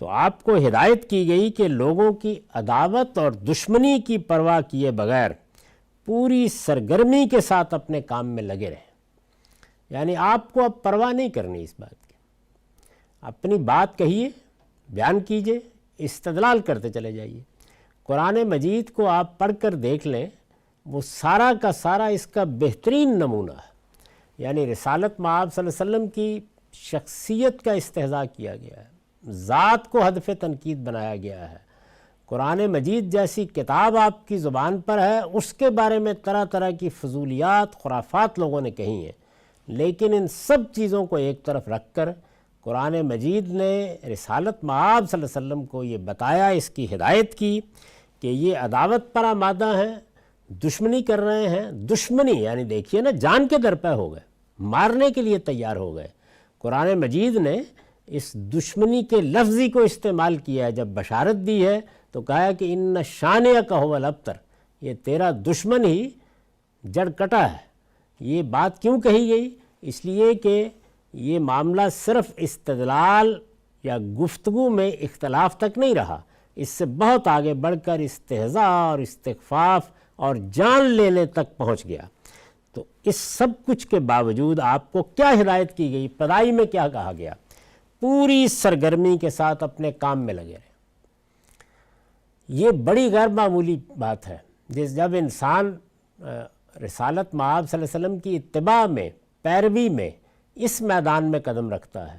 تو آپ کو ہدایت کی گئی کہ لوگوں کی عداوت اور دشمنی کی پرواہ کیے بغیر پوری سرگرمی کے ساتھ اپنے کام میں لگے رہیں، یعنی آپ کو اب پرواہ نہیں کرنی اس بات کی، اپنی بات کہیے، بیان کیجئے، استدلال کرتے چلے جائیے۔ قرآن مجید کو آپ پڑھ کر دیکھ لیں، وہ سارا کا سارا اس کا بہترین نمونہ ہے، یعنی رسالت مآب صلی اللہ علیہ وسلم کی شخصیت کا استہزاء کیا گیا ہے، ذات کو ہدف تنقید بنایا گیا ہے۔ قرآن مجید جیسی کتاب آپ کی زبان پر ہے، اس کے بارے میں طرح طرح کی فضولیات، خرافات لوگوں نے کہی ہیں، لیکن ان سب چیزوں کو ایک طرف رکھ کر قرآن مجید نے رسالت مآب صلی اللہ علیہ وسلم کو یہ بتایا، اس کی ہدایت کی کہ یہ عداوت پر آمادہ ہیں، دشمنی کر رہے ہیں۔ دشمنی یعنی دیکھیے نا، جان کے در پہ ہو گئے، مارنے کے لیے تیار ہو گئے۔ قرآن مجید نے اس دشمنی کے لفظی کو استعمال کیا ہے، جب بشارت دی ہے تو کہا کہ ان شانئک ھو الابتر، یہ تیرا دشمن ہی جڑ کٹا ہے۔ یہ بات کیوں کہی گئی؟ اس لیے کہ یہ معاملہ صرف استدلال یا گفتگو میں اختلاف تک نہیں رہا، اس سے بہت آگے بڑھ کر استہزاء اور استخفاف اور جان لینے تک پہنچ گیا۔ تو اس سب کچھ کے باوجود آپ کو کیا ہدایت کی گئی؟ ابتدائی میں کیا کہا گیا؟ پوری سرگرمی کے ساتھ اپنے کام میں لگے رہیں۔ یہ بڑی غیر معمولی بات ہے۔ جب انسان رسالت مآب صلی اللہ علیہ وسلم کی اتباع میں، پیروی میں اس میدان میں قدم رکھتا ہے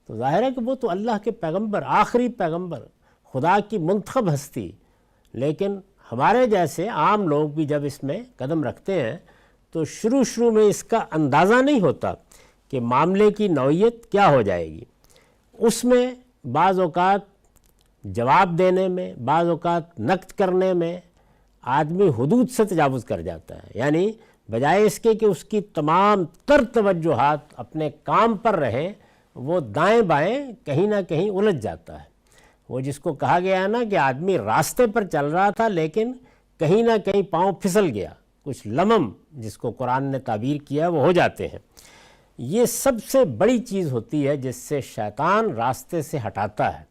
تو ظاہر ہے کہ وہ تو اللہ کے پیغمبر، آخری پیغمبر، خدا کی منتخب ہستی، لیکن ہمارے جیسے عام لوگ بھی جب اس میں قدم رکھتے ہیں تو شروع میں اس کا اندازہ نہیں ہوتا کہ معاملے کی نوعیت کیا ہو جائے گی۔ اس میں بعض اوقات جواب دینے میں، بعض اوقات نقد کرنے میں آدمی حدود سے تجاوز کر جاتا ہے، یعنی بجائے اس کے کہ اس کی تمام تر توجہات اپنے کام پر رہیں، وہ دائیں بائیں کہیں نہ کہیں الجھ جاتا ہے۔ وہ جس کو کہا گیا ہے نا کہ آدمی راستے پر چل رہا تھا لیکن کہیں نہ کہیں پاؤں پھسل گیا، کچھ لمم جس کو قرآن نے تعبیر کیا وہ ہو جاتے ہیں۔ یہ سب سے بڑی چیز ہوتی ہے جس سے شیطان راستے سے ہٹاتا ہے۔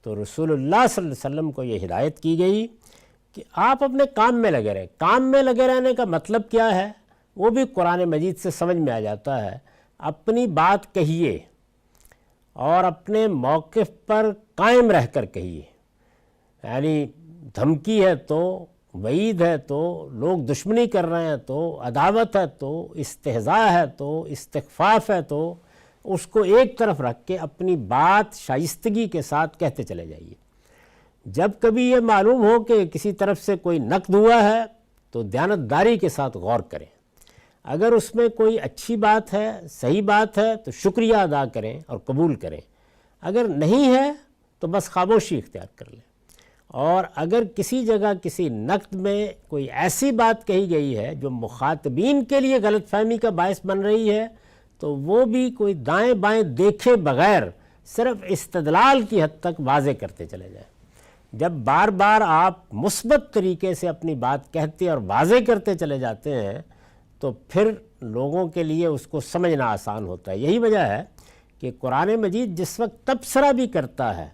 تو رسول اللہ صلی اللہ علیہ وسلم کو یہ ہدایت کی گئی کہ آپ اپنے کام میں لگے رہیں۔ کام میں لگے رہنے کا مطلب کیا ہے وہ بھی قرآن مجید سے سمجھ میں آ جاتا ہے۔ اپنی بات کہیے اور اپنے موقف پر قائم رہ کر کہیے، یعنی دھمکی ہے تو، وعید ہے تو، لوگ دشمنی کر رہے ہیں تو، عداوت ہے تو، استہزاء ہے تو، استخفاف ہے تو، اس کو ایک طرف رکھ کے اپنی بات شائستگی کے ساتھ کہتے چلے جائیے۔ جب کبھی یہ معلوم ہو کہ کسی طرف سے کوئی نقد ہوا ہے تو دیانتداری کے ساتھ غور کریں۔ اگر اس میں کوئی اچھی بات ہے، صحیح بات ہے تو شکریہ ادا کریں اور قبول کریں، اگر نہیں ہے تو بس خاموشی اختیار کر لیں۔ اور اگر کسی جگہ کسی نقد میں کوئی ایسی بات کہی گئی ہے جو مخاطبین کے لیے غلط فہمی کا باعث بن رہی ہے تو وہ بھی کوئی دائیں بائیں دیکھے بغیر صرف استدلال کی حد تک واضح کرتے چلے جائیں۔ جب بار بار آپ مثبت طریقے سے اپنی بات کہتے اور واضح کرتے چلے جاتے ہیں تو پھر لوگوں کے لیے اس کو سمجھنا آسان ہوتا ہے۔ یہی وجہ ہے کہ قرآن مجید جس وقت تبصرہ بھی کرتا ہے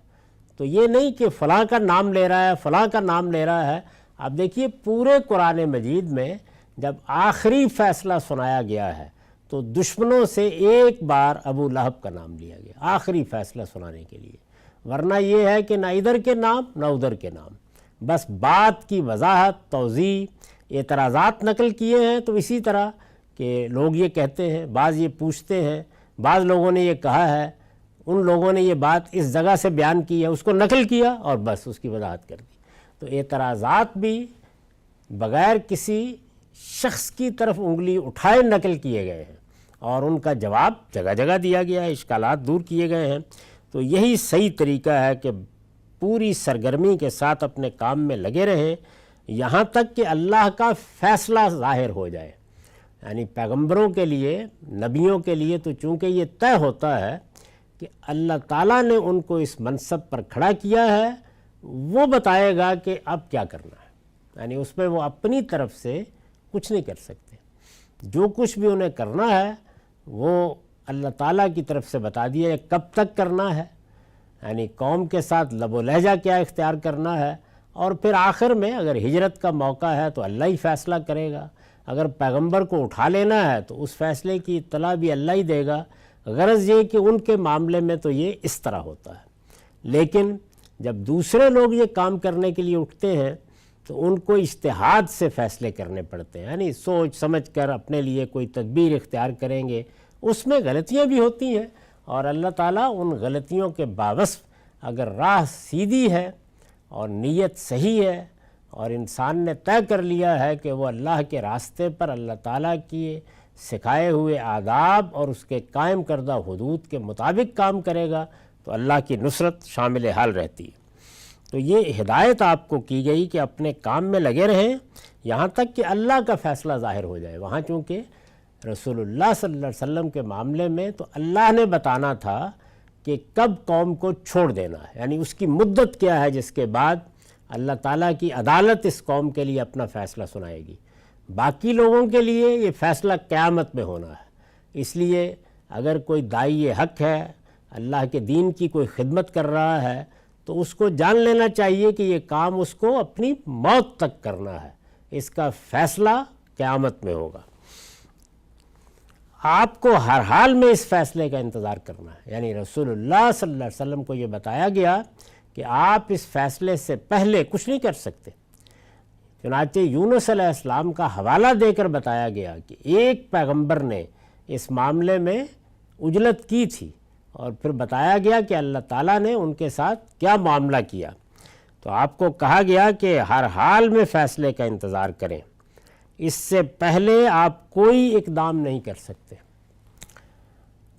تو یہ نہیں کہ فلاں کا نام لے رہا ہے، فلاں کا نام لے رہا ہے۔ آپ دیکھیے پورے قرآن مجید میں جب آخری فیصلہ سنایا گیا ہے تو دشمنوں سے ایک بار ابو لہب کا نام لیا گیا آخری فیصلہ سنانے کے لیے، ورنہ یہ ہے کہ نہ ادھر کے نام نہ ادھر کے نام، بس بات کی وضاحت، توضیح، اعتراضات نقل کیے ہیں۔ تو اسی طرح کہ لوگ یہ کہتے ہیں، بعض یہ پوچھتے ہیں، بعض لوگوں نے یہ کہا ہے، ان لوگوں نے یہ بات اس جگہ سے بیان کی ہے، اس کو نقل کیا اور بس اس کی وضاحت کر دی۔ تو اعتراضات بھی بغیر کسی شخص کی طرف انگلی اٹھائے نقل کیے گئے ہیں اور ان کا جواب جگہ جگہ دیا گیا ہے، اشکالات دور کیے گئے ہیں۔ تو یہی صحیح طریقہ ہے کہ پوری سرگرمی کے ساتھ اپنے کام میں لگے رہیں یہاں تک کہ اللہ کا فیصلہ ظاہر ہو جائے۔ یعنی پیغمبروں کے لیے، نبیوں کے لیے تو چونکہ یہ طے ہوتا ہے کہ اللہ تعالیٰ نے ان کو اس منصب پر کھڑا کیا ہے، وہ بتائے گا کہ اب کیا کرنا ہے، یعنی اس میں وہ اپنی طرف سے کچھ نہیں کر سکتے۔ جو کچھ بھی انہیں کرنا ہے وہ اللہ تعالیٰ کی طرف سے بتا دیا ہے کب تک کرنا ہے، یعنی قوم کے ساتھ لب و لہجہ کیا اختیار کرنا ہے، اور پھر آخر میں اگر ہجرت کا موقع ہے تو اللہ ہی فیصلہ کرے گا، اگر پیغمبر کو اٹھا لینا ہے تو اس فیصلے کی اطلاع بھی اللہ ہی دے گا۔ غرض یہ کہ ان کے معاملے میں تو یہ اس طرح ہوتا ہے، لیکن جب دوسرے لوگ یہ کام کرنے کے لیے اٹھتے ہیں تو ان کو اجتہاد سے فیصلے کرنے پڑتے ہیں، یعنی سوچ سمجھ کر اپنے لیے کوئی تدبیر اختیار کریں گے۔ اس میں غلطیاں بھی ہوتی ہیں اور اللہ تعالیٰ ان غلطیوں کے باوصف اگر راہ سیدھی ہے اور نیت صحیح ہے اور انسان نے طے کر لیا ہے کہ وہ اللہ کے راستے پر اللہ تعالیٰ کی سکھائے ہوئے آداب اور اس کے قائم کردہ حدود کے مطابق کام کرے گا تو اللہ کی نصرت شامل حال رہتی ہے۔ تو یہ ہدایت آپ کو کی گئی کہ اپنے کام میں لگے رہیں یہاں تک کہ اللہ کا فیصلہ ظاہر ہو جائے۔ وہاں چونکہ رسول اللہ صلی اللہ علیہ وسلم کے معاملے میں تو اللہ نے بتانا تھا کہ کب قوم کو چھوڑ دینا ہے، یعنی اس کی مدت کیا ہے جس کے بعد اللہ تعالیٰ کی عدالت اس قوم کے لیے اپنا فیصلہ سنائے گی۔ باقی لوگوں کے لیے یہ فیصلہ قیامت میں ہونا ہے۔ اس لیے اگر کوئی داعی حق ہے، اللہ کے دین کی کوئی خدمت کر رہا ہے تو اس کو جان لینا چاہیے کہ یہ کام اس کو اپنی موت تک کرنا ہے، اس کا فیصلہ قیامت میں ہوگا۔ آپ کو ہر حال میں اس فیصلے کا انتظار کرنا ہے. یعنی رسول اللہ صلی اللہ علیہ وسلم کو یہ بتایا گیا کہ آپ اس فیصلے سے پہلے کچھ نہیں کر سکتے. چنانچہ یونس علیہ السلام کا حوالہ دے کر بتایا گیا کہ ایک پیغمبر نے اس معاملے میں عجلت کی تھی، اور پھر بتایا گیا کہ اللہ تعالیٰ نے ان کے ساتھ کیا معاملہ کیا. تو آپ کو کہا گیا کہ ہر حال میں فیصلے کا انتظار کریں، اس سے پہلے آپ کوئی اقدام نہیں کر سکتے.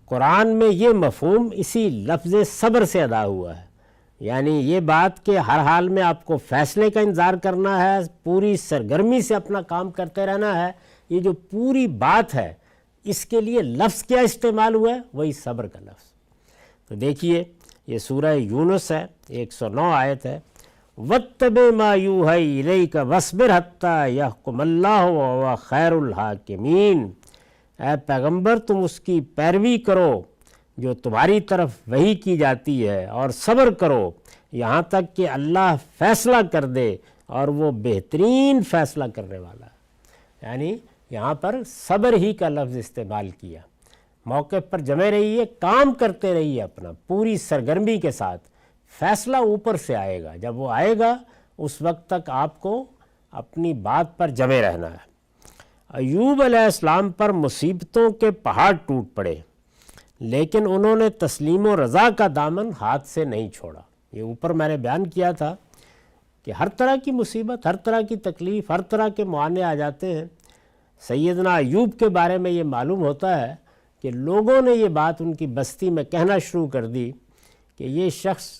قرآن میں یہ مفہوم اسی لفظ صبر سے ادا ہوا ہے. یعنی یہ بات کہ ہر حال میں آپ کو فیصلے کا انتظار کرنا ہے، پوری سرگرمی سے اپنا کام کرتے رہنا ہے، یہ جو پوری بات ہے اس کے لیے لفظ کیا استعمال ہوا ہے؟ وہی صبر کا لفظ. تو دیکھیے یہ سورہ یونس ہے، 109 آیت ہے. وَاتَّبِعْ مَا يُوحَىٰ إِلَيْكَ وَاصْبِرْ حَتَّىٰ يَحْكُمَ اللَّهُ وَهُوَ خَيْرُ الْحَاكِمِينَ. اے پیغمبر تم اس کی پیروی کرو جو تمہاری طرف وحی کی جاتی ہے، اور صبر کرو یہاں تک کہ اللہ فیصلہ کر دے، اور وہ بہترین فیصلہ کرنے والا ہے. یعنی یہاں پر صبر ہی کا لفظ استعمال کیا. موقع پر جمے رہیے، کام کرتے رہیے اپنا پوری سرگرمی کے ساتھ. فیصلہ اوپر سے آئے گا، جب وہ آئے گا اس وقت تک آپ کو اپنی بات پر جمے رہنا ہے. ایوب علیہ السلام پر مصیبتوں کے پہاڑ ٹوٹ پڑے، لیکن انہوں نے تسلیم و رضا کا دامن ہاتھ سے نہیں چھوڑا. یہ اوپر میں نے بیان کیا تھا کہ ہر طرح کی مصیبت، ہر طرح کی تکلیف، ہر طرح کے معانے آ جاتے ہیں. سیدنا ایوب کے بارے میں یہ معلوم ہوتا ہے کہ لوگوں نے یہ بات ان کی بستی میں کہنا شروع کر دی کہ یہ شخص،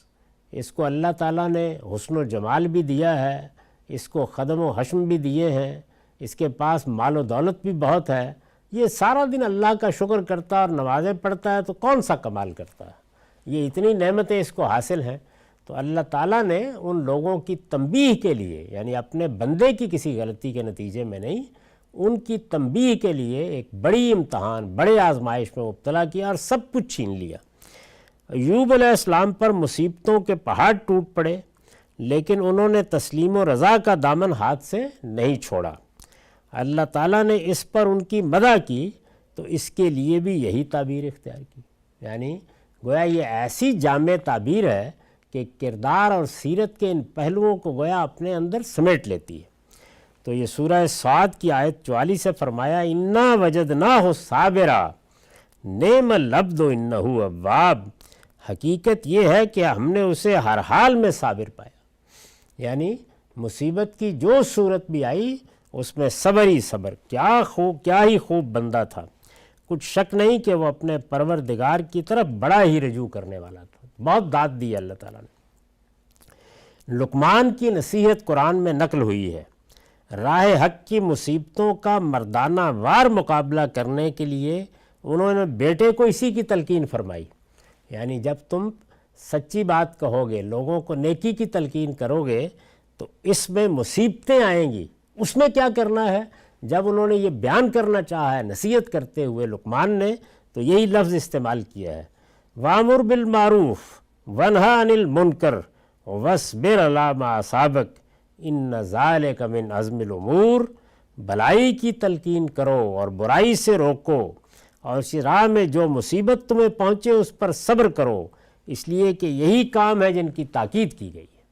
اس کو اللہ تعالیٰ نے حسن و جمال بھی دیا ہے، اس کو خدم و حشم بھی دیے ہیں، اس کے پاس مال و دولت بھی بہت ہے، یہ سارا دن اللہ کا شکر کرتا اور نمازیں پڑھتا ہے تو کون سا کمال کرتا ہے؟ یہ اتنی نعمتیں اس کو حاصل ہیں. تو اللہ تعالیٰ نے ان لوگوں کی تنبیہ کے لیے، یعنی اپنے بندے کی کسی غلطی کے نتیجے میں نہیں، ان کی تنبیہ کے لیے ایک بڑی امتحان، بڑے آزمائش میں مبتلا کیا اور سب کچھ چھین لیا. ایوب علیہ السلام پر مصیبتوں کے پہاڑ ٹوٹ پڑے، لیکن انہوں نے تسلیم و رضا کا دامن ہاتھ سے نہیں چھوڑا. اللہ تعالیٰ نے اس پر ان کی مدح کی تو اس کے لیے بھی یہی تعبیر اختیار کی. یعنی گویا یہ ایسی جامع تعبیر ہے کہ کردار اور سیرت کے ان پہلوؤں کو گویا اپنے اندر سمیٹ لیتی ہے. تو یہ سورہ صاد کی آیت 44 سے فرمایا اِنَّا وَجَدْنَاهُ صَابِرًا نِعْمَ الْعَبْدُ إِنَّهُ أَوَّابٌ. حقیقت یہ ہے کہ ہم نے اسے ہر حال میں صابر پایا. یعنی مصیبت کی جو صورت بھی آئی اس میں صبر ہی صبر. کیا ہی خوب بندہ تھا. کچھ شک نہیں کہ وہ اپنے پروردگار کی طرف بڑا ہی رجوع کرنے والا تھا. بہت داد دی اللہ تعالیٰ نے. لقمان کی نصیحت قرآن میں نقل ہوئی ہے. راہ حق کی مصیبتوں کا مردانہ وار مقابلہ کرنے کے لیے انہوں نے بیٹے کو اسی کی تلقین فرمائی. یعنی جب تم سچی بات کہو گے، لوگوں کو نیکی کی تلقین کرو گے تو اس میں مصیبتیں آئیں گی. اس میں کیا کرنا ہے؟ جب انہوں نے یہ بیان کرنا چاہا ہے نصیحت کرتے ہوئے لقمان نے، تو یہی لفظ استعمال کیا ہے وَأْمُرْ بِالْمَعْرُوفِ وَانْهَ عَنِ الْمُنْكَرِ وَاصْبِرْ عَلَىٰ مَا أَصَابَكَ اِنَّ ذَلِكَ مِنْ عَزْمِ الْأُمُورِ. بھلائی کی تلقین کرو اور برائی سے روکو، اور اس راہ میں جو مصیبت تمہیں پہنچے اس پر صبر کرو، اس لیے کہ یہی کام ہے جن کی تاکید کی گئی ہے.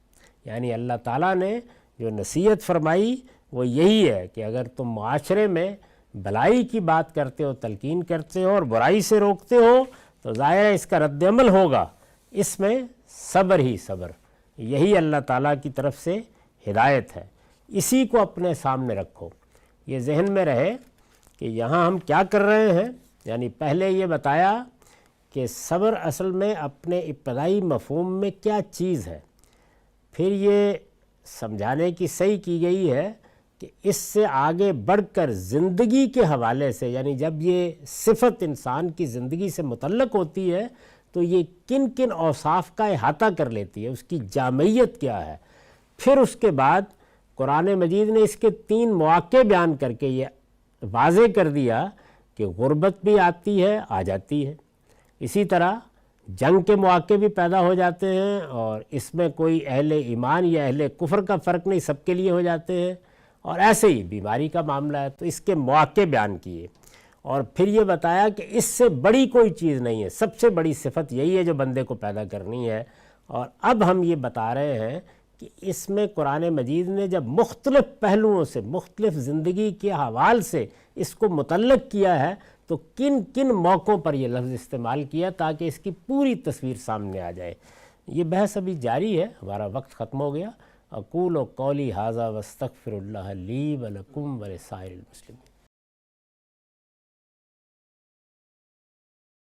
یعنی اللہ تعالیٰ نے جو نصیحت فرمائی وہ یہی ہے کہ اگر تم معاشرے میں بھلائی کی بات کرتے ہو، تلقین کرتے ہو اور برائی سے روکتے ہو تو ظاہر ہے اس کا رد عمل ہوگا. اس میں صبر ہی صبر. یہی اللہ تعالیٰ کی طرف سے ہدایت ہے. اسی کو اپنے سامنے رکھو. یہ ذہن میں رہے کہ یہاں ہم کیا کر رہے ہیں. یعنی پہلے یہ بتایا کہ صبر اصل میں اپنے ابتدائی مفہوم میں کیا چیز ہے. پھر یہ سمجھانے کی صحیح کی گئی ہے کہ اس سے آگے بڑھ کر زندگی کے حوالے سے، یعنی جب یہ صفت انسان کی زندگی سے متعلق ہوتی ہے تو یہ کن کن اوصاف کا احاطہ کر لیتی ہے، اس کی جامعیت کیا ہے. پھر اس کے بعد قرآن مجید نے اس کے 3 مواقع بیان کر کے یہ واضح کر دیا کہ غربت بھی آتی ہے، آ جاتی ہے. اسی طرح جنگ کے مواقع بھی پیدا ہو جاتے ہیں، اور اس میں کوئی اہل ایمان یا اہل کفر کا فرق نہیں، سب کے لیے ہو جاتے ہیں. اور ایسے ہی بیماری کا معاملہ ہے تو اس کے مواقع بیان کیے. اور پھر یہ بتایا کہ اس سے بڑی کوئی چیز نہیں ہے، سب سے بڑی صفت یہی ہے جو بندے کو پیدا کرنی ہے۔ اور اب ہم یہ بتا رہے ہیں کہ اس میں قرآن مجید نے جب مختلف پہلوؤں سے، مختلف زندگی کے حوال سے اس کو متعلق کیا ہے تو کن کن موقعوں پر یہ لفظ استعمال کیا تاکہ اس کی پوری تصویر سامنے آ جائے۔ یہ بحث ابھی جاری ہے، ہمارا وقت ختم ہو گیا۔ اقول قولی ھذا واستغفر اللہ لی ولکم ولسائر المسلمین۔